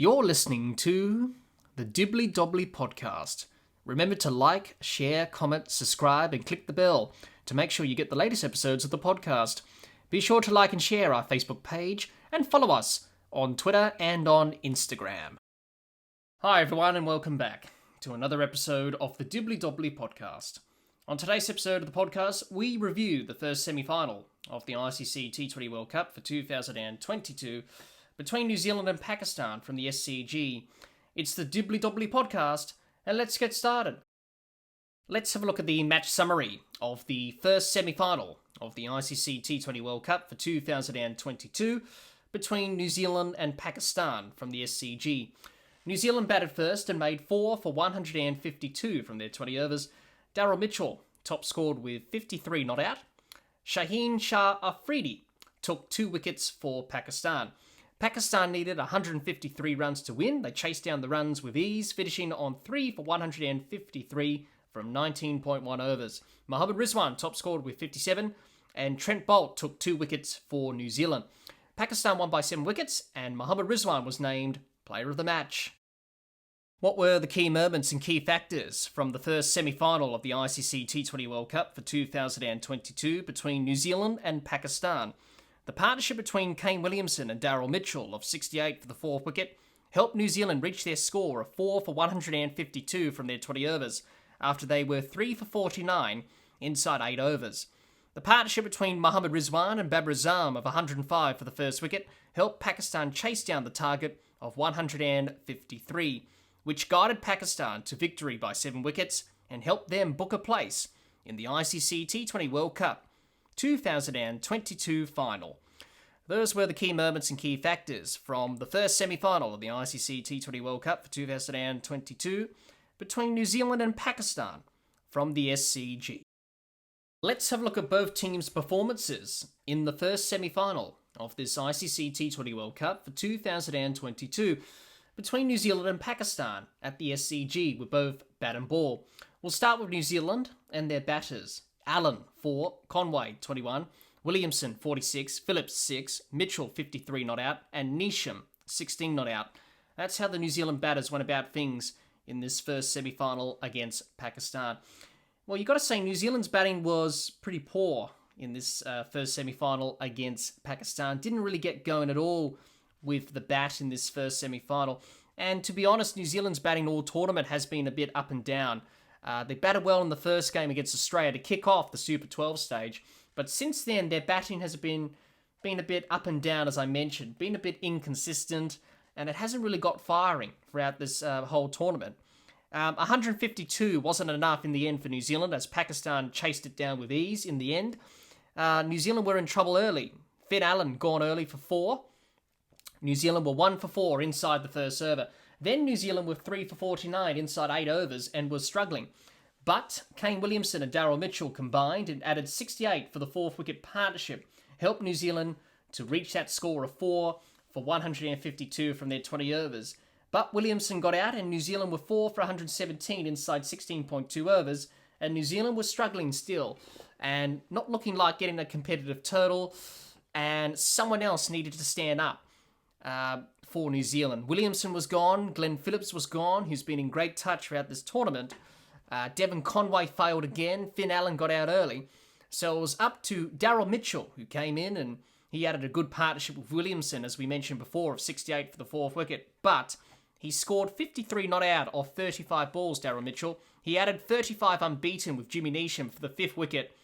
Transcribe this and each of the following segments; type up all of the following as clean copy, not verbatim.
You're listening to the Dibbly Dobbly Podcast. Remember to like, share, comment, subscribe, and click the bell to make sure you get the latest episodes of the podcast. Be sure to like and share our Facebook page and follow us on Twitter and on Instagram. Hi everyone and welcome back to another episode of the Dibbly Dobbly Podcast. On today's episode of the podcast, we review the first semi-final of the ICC T20 World Cup for 2022 between New Zealand and Pakistan from the SCG. It's the Dibbly Dobbly Podcast, and let's get started. Let's have a look at the match summary of the first semi-final of the ICC T20 World Cup for 2022 between New Zealand and Pakistan from the SCG. New Zealand batted first and made 4 for 152 from their 20 overs. Daryl Mitchell top scored with 53 not out. Shaheen Shah Afridi took 2 wickets for Pakistan. Pakistan needed 153 runs to win. They chased down the runs with ease, finishing on 3 for 153 from 19.1 overs. Mohammad Rizwan top scored with 57, and Trent Boult took 2 wickets for New Zealand. Pakistan won by 7 wickets, and Mohammad Rizwan was named Player of the Match. What were the key moments and key factors from the first semi-final of the ICC T20 World Cup for 2022 between New Zealand and Pakistan? The partnership between Kane Williamson and Daryl Mitchell of 68 for the 4th wicket helped New Zealand reach their score of 4 for 152 from their 20 overs after they were 3 for 49 inside 8 overs. The partnership between Mohammad Rizwan and Azam of 105 for the 1st wicket helped Pakistan chase down the target of 153, which guided Pakistan to victory by 7 wickets and helped them book a place in the ICC T20 World Cup 2022 final. Those were the key moments and key factors from the first semi-final of the ICC T20 World Cup for 2022 between New Zealand and Pakistan from the SCG. Let's have a look at both teams' performances in the first semi-final of this ICC T20 World Cup for 2022 between New Zealand and Pakistan at the SCG with both bat and ball. We'll start with New Zealand and their batters. Allen, 4, Conway, 21, Williamson, 46, Phillips, 6, Mitchell, 53 not out, and Neesham, 16 not out. That's how the New Zealand batters went about things in this first semi-final against Pakistan. Well, you've got to say New Zealand's batting was pretty poor in this first semi-final against Pakistan. Didn't really get going at all with the bat in this first semi-final. And to be honest, New Zealand's batting all tournament has been a bit up and down. They batted well in the first game against Australia to kick off the Super 12 stage, but since then their batting has been a bit up and down, as I mentioned, been a bit inconsistent, and it hasn't really got firing throughout this whole tournament. 152 wasn't enough in the end for New Zealand, as Pakistan chased it down with ease in the end. New Zealand were in trouble early. Finn Allen gone early for 4. New Zealand were 1 for 4 inside the first over. Then New Zealand were 3 for 49 inside 8 overs and was struggling. But Kane Williamson and Daryl Mitchell combined and added 68 for the 4th wicket partnership, helped New Zealand to reach that score of 4 for 152 from their 20 overs. But Williamson got out and New Zealand were 4 for 117 inside 16.2 overs, and New Zealand was struggling still and not looking like getting a competitive total, and someone else needed to stand up for New Zealand. Williamson was gone, Glenn Phillips was gone, who's been in great touch throughout this tournament. Devon Conway failed again, Finn Allen got out early. So it was up to Daryl Mitchell, who came in and he added a good partnership with Williamson, as we mentioned before, of 68 for the 4th wicket. But he scored 53 not out off 35 balls, Daryl Mitchell. He added 35 unbeaten with Jimmy Neesham for the 5th wicket.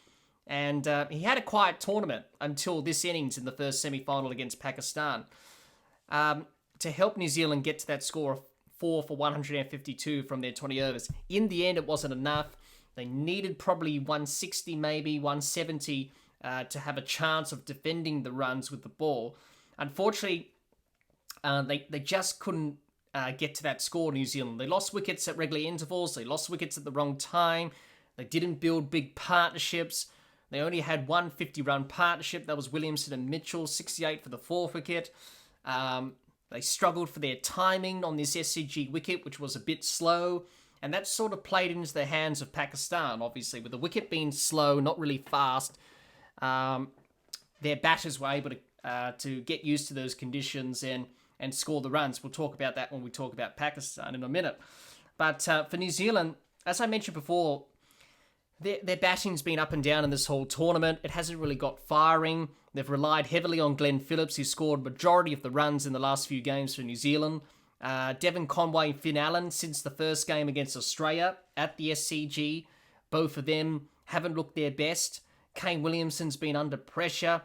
And he had a quiet tournament until this innings in the first semi-final against Pakistan. To help New Zealand get to that score of 4 for 152 from their 20 overs. In the end, it wasn't enough. They needed probably 160, maybe 170 to have a chance of defending the runs with the ball. Unfortunately, they just couldn't get to that score, New Zealand. They lost wickets at regular intervals. They lost wickets at the wrong time. They didn't build big partnerships. They only had one 50-run partnership. That was Williamson and Mitchell, 68 for the 4th wicket. They struggled for their timing on this SCG wicket, which was a bit slow, and that sort of played into the hands of Pakistan, obviously, with the wicket being slow, not really fast. Their batters were able to get used to those conditions, and and score the runs. We'll talk about that when we talk about Pakistan in a minute. But for New Zealand, as I mentioned before, their batting's been up and down in this whole tournament. It hasn't really got firing. They've relied heavily on Glenn Phillips, who scored a majority of the runs in the last few games for New Zealand. Devon Conway and Finn Allen, since the first game against Australia at the SCG, both of them haven't looked their best. Kane Williamson's been under pressure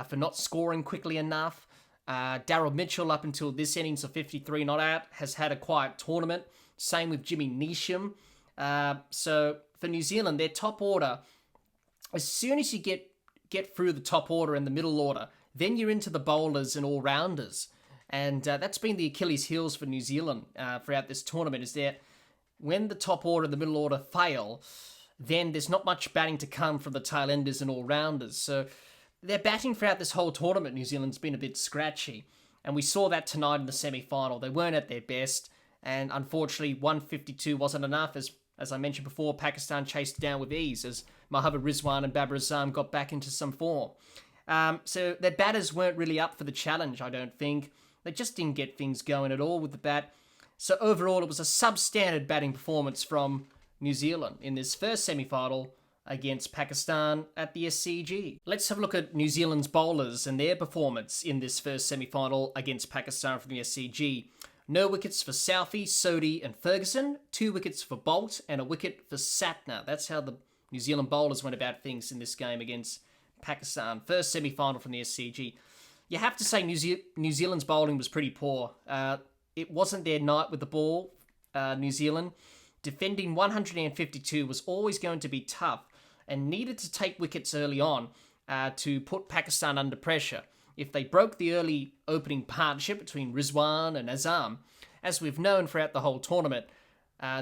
for not scoring quickly enough. Daryl Mitchell, up until this innings of 53 not out, has had a quiet tournament. Same with Jimmy Neesham. So for New Zealand, their top order, as soon as you get through the top order and the middle order, then you're into the bowlers and all-rounders. And that's been the Achilles heels for New Zealand throughout this tournament, is that when the top order and the middle order fail, then there's not much batting to come from the tail-enders and all-rounders. So their batting throughout this whole tournament, New Zealand's been a bit scratchy. And we saw that tonight in the semi-final. They weren't at their best. And unfortunately, 152 wasn't enough. As I mentioned before, Pakistan chased down with ease as Mohammad Rizwan and Babar Azam got back into some form. So their batters weren't really up for the challenge, I don't think. They just didn't get things going at all with the bat. So overall, it was a substandard batting performance from New Zealand in this first semi-final against Pakistan at the SCG. Let's have a look at New Zealand's bowlers and their performance in this first semi-final against Pakistan from the SCG. No wickets for Southey, Sodhi and Ferguson, 2 wickets for Bolt and a wicket for Satner. That's how the New Zealand bowlers went about things in this game against Pakistan. First semi-final from the SCG. You have to say New Zealand's bowling was pretty poor. It wasn't their night with the ball, New Zealand. Defending 152 was always going to be tough and needed to take wickets early on to put Pakistan under pressure. If they broke the early opening partnership between Rizwan and Azam, as we've known throughout the whole tournament,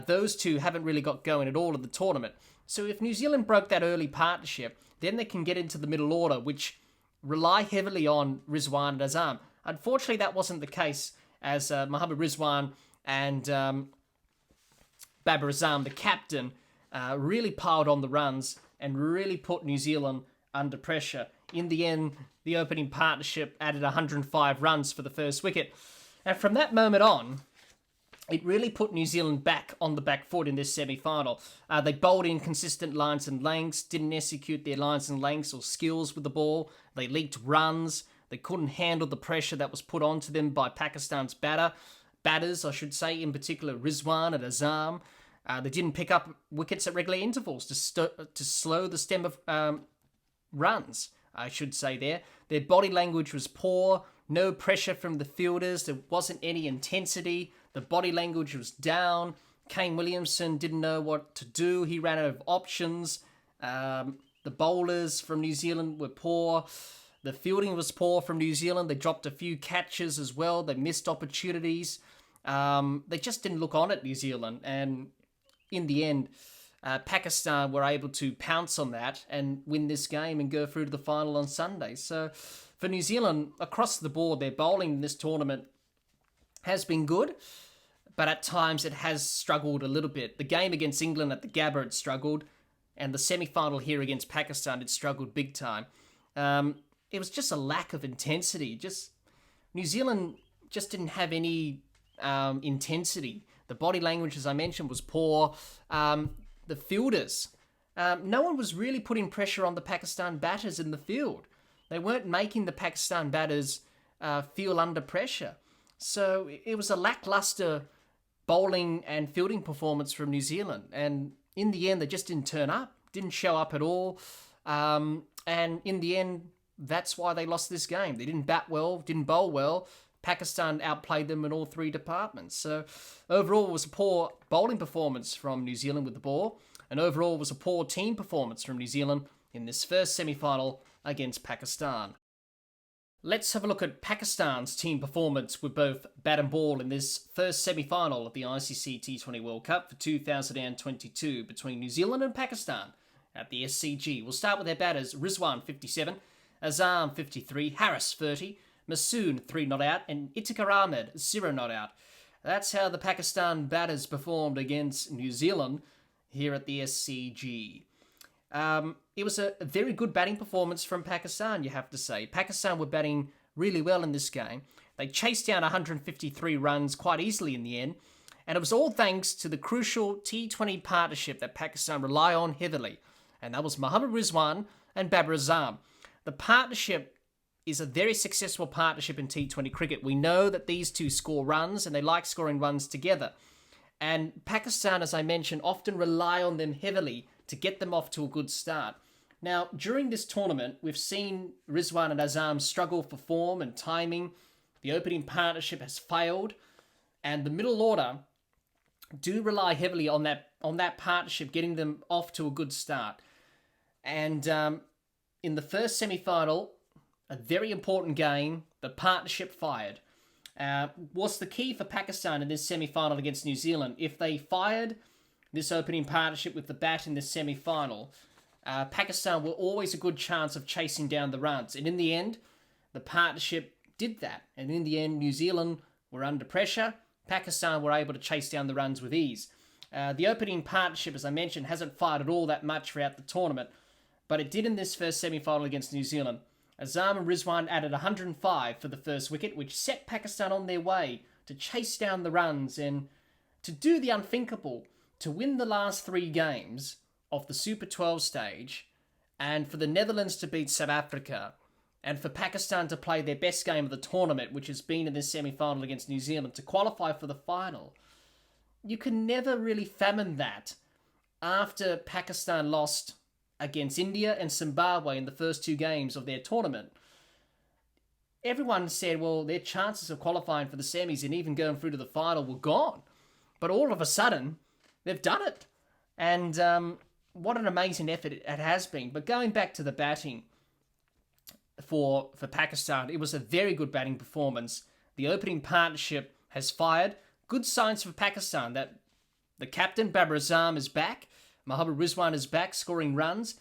those two haven't really got going at all in the tournament. So if New Zealand broke that early partnership, then they can get into the middle order, which rely heavily on Rizwan and Azam. Unfortunately, that wasn't the case, as Mohammad Rizwan and Babar Azam, the captain, really piled on the runs and really put New Zealand under pressure. In the end, the opening partnership added 105 runs for the first wicket. And from that moment on, it really put New Zealand back on the back foot in this semi-final. They bowled inconsistent lines and lengths, didn't execute their lines and lengths or skills with the ball. They leaked runs. They couldn't handle the pressure that was put onto them by Pakistan's batters, I should say, in particular Rizwan and Azam. They didn't pick up wickets at regular intervals to slow the stem of runs, I should say there. Their body language was poor, no pressure from the fielders, there wasn't any intensity, the body language was down. Kane Williamson didn't know what to do, he ran out of options. The bowlers from New Zealand were poor. The fielding was poor from New Zealand. They dropped a few catches as well. They missed opportunities. They just didn't look on at New Zealand. And in the end, Pakistan were able to pounce on that and win this game and go through to the final on Sunday. So for New Zealand, across the board, their bowling in this tournament has been good, but at times it has struggled a little bit. The game against England at the Gabba, it struggled, and the semi-final here against Pakistan, it struggled big time. It was just a lack of intensity. New Zealand just didn't have any intensity. The body language, as I mentioned, was poor. The fielders, no one was really putting pressure on the Pakistan batters in the field. They weren't making the Pakistan batters feel under pressure. So it was a lackluster bowling and fielding performance from New Zealand. And in the end, they just didn't turn up, didn't show up at all. And in the end, that's why they lost this game. They didn't bat well, didn't bowl well. Pakistan outplayed them in all 3 departments. So overall, it was a poor bowling performance from New Zealand with the ball. And overall, it was a poor team performance from New Zealand in this first semi-final against Pakistan. Let's have a look at Pakistan's team performance with both bat and ball in this first semi-final of the ICC T20 World Cup for 2022 between New Zealand and Pakistan at the SCG. We'll start with their batters: Rizwan, 57, Azam, 53, Harris, 30, Masoon, 3 not out, and Itikar Ahmed, 0 not out. That's how the Pakistan batters performed against New Zealand here at the SCG. It was a very good batting performance from Pakistan, you have to say. Pakistan were batting really well in this game. They chased down 153 runs quite easily in the end, and it was all thanks to the crucial T20 partnership that Pakistan rely on heavily, and that was Mohammad Rizwan and Babar Azam. The partnership is a very successful partnership in T20 cricket. We know that these two score runs, and they like scoring runs together. And Pakistan, as I mentioned, often rely on them heavily to get them off to a good start. Now, during this tournament, we've seen Rizwan and Azam struggle for form and timing. The opening partnership has failed, and the middle order do rely heavily on that partnership, getting them off to a good start. And in the first semi-final, a very important game, the partnership fired. Was the key for Pakistan in this semi-final against New Zealand. If they fired this opening partnership with the bat in this semi-final, Pakistan were always a good chance of chasing down the runs. And in the end, the partnership did that. And in the end, New Zealand were under pressure. Pakistan were able to chase down the runs with ease. The opening partnership, as I mentioned, hasn't fired at all that much throughout the tournament, but it did in this first semi-final against New Zealand. Azam and Rizwan added 105 for the first wicket, which set Pakistan on their way to chase down the runs and to do the unthinkable, to win the last 3 games of the Super 12 stage, and for the Netherlands to beat South Africa, and for Pakistan to play their best game of the tournament, which has been in this semi-final against New Zealand, to qualify for the final. You can never really fathom that after Pakistan lost against India and Zimbabwe in the first 2 games of their tournament. Everyone said, well, their chances of qualifying for the semis and even going through to the final were gone. But all of a sudden, they've done it. And what an amazing effort it has been. But going back to the batting for Pakistan, it was a very good batting performance. The opening partnership has fired. Good signs for Pakistan that the captain, Babar Azam, is back. Mohammad Rizwan is back, scoring runs,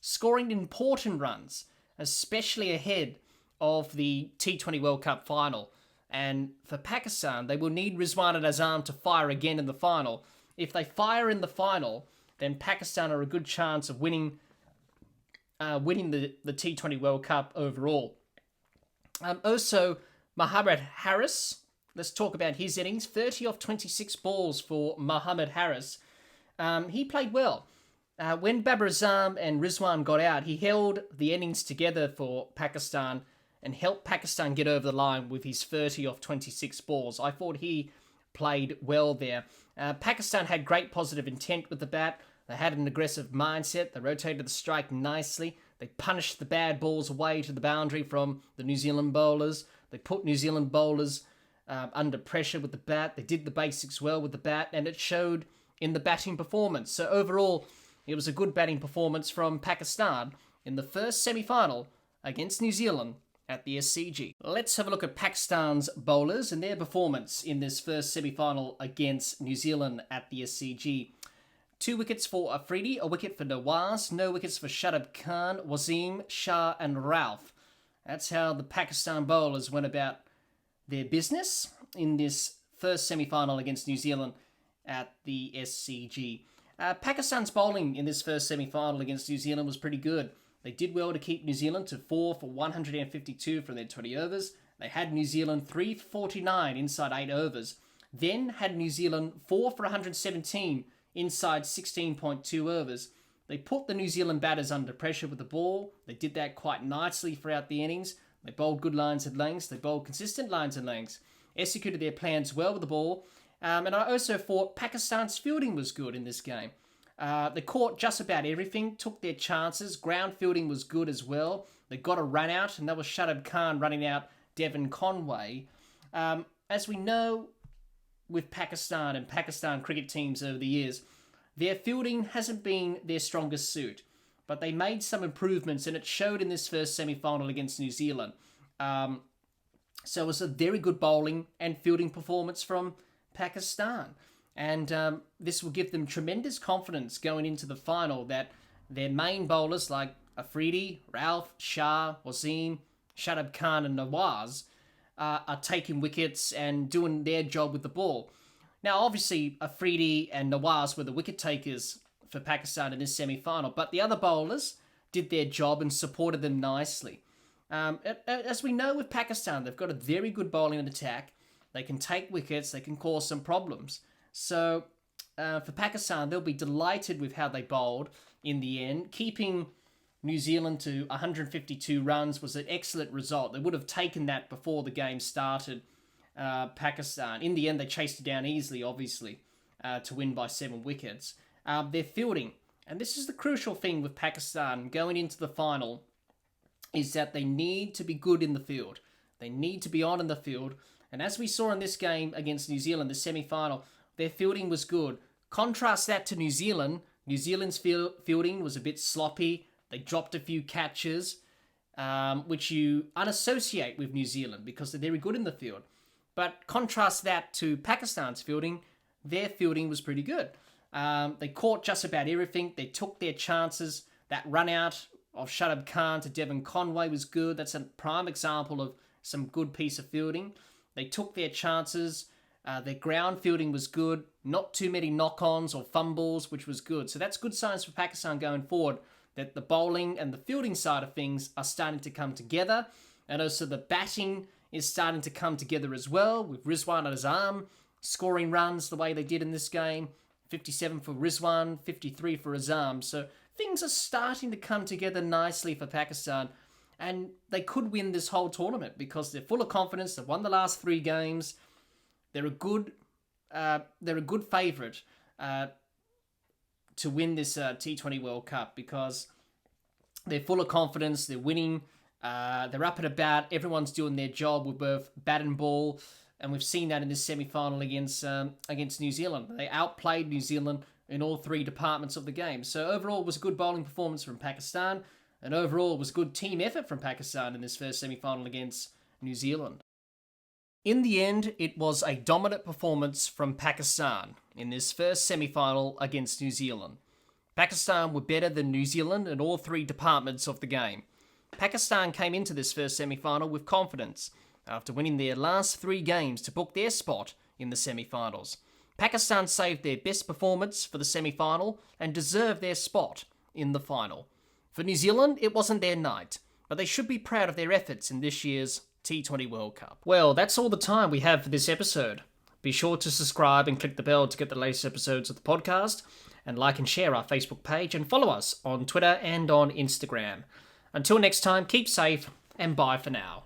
scoring important runs, especially ahead of the T20 World Cup final. And for Pakistan, they will need Rizwan and Azam to fire again in the final. If they fire in the final, then Pakistan are a good chance of winning the T20 World Cup overall. Also, Mohammad Harris, let's talk about his innings. 30 off 26 balls for Mohammad Harris. He played well. When Babar Azam and Rizwan got out, he held the innings together for Pakistan and helped Pakistan get over the line with his 30 off 26 balls. I thought he played well there. Pakistan had great positive intent with the bat. They had an aggressive mindset. They rotated the strike nicely. They punished the bad balls away to the boundary from the New Zealand bowlers. They put New Zealand bowlers under pressure with the bat. They did the basics well with the bat, and it showed in the batting performance. So overall, it was a good batting performance from Pakistan in the first semi-final against New Zealand at the SCG. Let's have a look at Pakistan's bowlers and their performance in this first semi-final against New Zealand at the SCG. 2 wickets for Afridi, a wicket for Nawaz, no wickets for Shadab Khan, Wasim, Shah and Ralph. That's how the Pakistan bowlers went about their business in this first semi-final against New Zealand at the SCG. Pakistan's bowling in this first semi-final against New Zealand was pretty good. They did well to keep New Zealand to 4 for 152 from their 20 overs. They had New Zealand 3 for 49 inside 8 overs. Then had New Zealand 4 for 117 inside 16.2 overs. They put the New Zealand batters under pressure with the ball. They did that quite nicely throughout the innings. They bowled good lines and lengths. They bowled consistent lines and lengths. Executed their plans well with the ball. And I also thought Pakistan's fielding was good in this game. They caught just about everything, took their chances. Ground fielding was good as well. They got a run out, and that was Shadab Khan running out Devon Conway. As we know with Pakistan and Pakistan cricket teams over the years, their fielding hasn't been their strongest suit. But they made some improvements, and it showed in this first semi-final against New Zealand. So it was a very good bowling and fielding performance from Pakistan. And this will give them tremendous confidence going into the final that their main bowlers like Afridi, Ralph, Shah, Wasim, Shadab Khan and Nawaz are taking wickets and doing their job with the ball. Now, obviously, Afridi and Nawaz were the wicket takers for Pakistan in this semi-final, but the other bowlers did their job and supported them nicely. As we know with Pakistan, they've got a very good bowling and attack. They can take wickets, they can cause some problems. So for Pakistan, they'll be delighted with how they bowled in the end. Keeping New Zealand to 152 runs was an excellent result. They would have taken that before the game started, Pakistan. In the end, they chased it down easily, obviously, to win by 7 wickets. Their fielding, and this is the crucial thing with Pakistan going into the final, is that they need to be good in the field. They need to be on in the field. And as we saw in this game against New Zealand, the semi-final, their fielding was good. Contrast that to New Zealand. New Zealand's fielding was a bit sloppy. They dropped a few catches, which you unassociate with New Zealand because they're very good in the field. But contrast that to Pakistan's fielding. Their fielding was pretty good. They caught just about everything. They took their chances. That run out of Shadab Khan to Devon Conway was good. That's a prime example of some good piece of fielding. They took their chances. Their ground fielding was good. Not too many knock-ons or fumbles, which was good. So that's good signs for Pakistan going forward, that the bowling and the fielding side of things are starting to come together. And also the batting is starting to come together as well, with Rizwan and Azam scoring runs the way they did in this game. 57 for Rizwan, 53 for Azam. So things are starting to come together nicely for Pakistan. And they could win this whole tournament because they're full of confidence. They've won the last 3 games. They're a good favourite to win this T20 World Cup because they're full of confidence. They're winning. They're up and about. Everyone's doing their job with both bat and ball. And we've seen that in this semi-final against New Zealand. They outplayed New Zealand in all 3 departments of the game. So overall, it was a good bowling performance from Pakistan. And overall, it was good team effort from Pakistan in this first semi-final against New Zealand. In the end, it was a dominant performance from Pakistan in this first semi-final against New Zealand. Pakistan were better than New Zealand in all 3 departments of the game. Pakistan came into this first semi-final with confidence after winning their last 3 games to book their spot in the semi-finals. Pakistan saved their best performance for the semi-final and deserved their spot in the final. For New Zealand, it wasn't their night, but they should be proud of their efforts in this year's T20 World Cup. Well, that's all the time we have for this episode. Be sure to subscribe and click the bell to get the latest episodes of the podcast, and like and share our Facebook page, and follow us on Twitter and on Instagram. Until next time, keep safe, and bye for now.